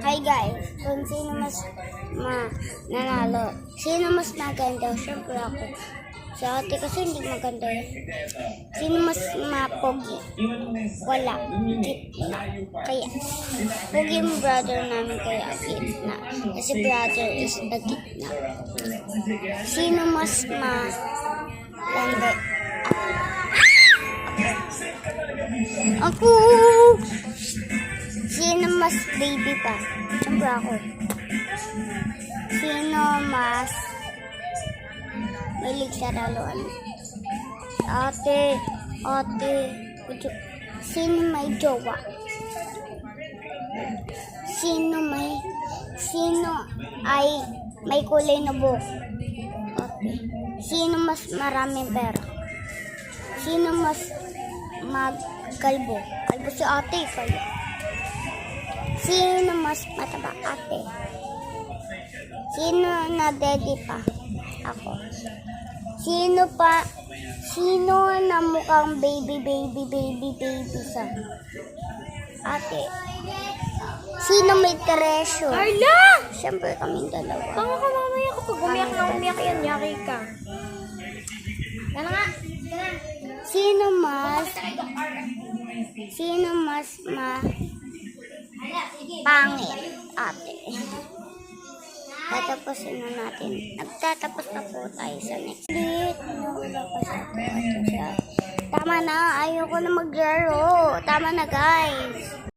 Hi guys, kung sino mas nanalo, sino mas maganda? Siyempre ako. Si ate kasi hindi maganda yun. Sino mas mapogi? Wala. Gitna. Kaya, pogi yung brother namin kaya gitna. Kasi brother is the gitna. Sino mas maganda? Ako! Sino mas baby pa? Siyempre ako. Sino mas mahilig sa laruan? Ate. Sino may jowa? Sino ay may kulay na buhok? Ate. Sino mas maraming pera? Sino mas magkalbo? Kalbo si ate, kaya. Sino mas mataba? Ate. Sino na daddy pa? Ako. Sino na mukhang baby sa? Ate. Sino may treasure? Carla! Siyempre kaming dalawa. Tanga ka mamaya kapag umiyak na umiyak yan, yaki ka. Yan nga. Sino mas pangit? Ate. Tatapusin na natin. Nagtatapos na po tayo sa next bit. Tama na. Ayoko na maglaro. Tama na guys.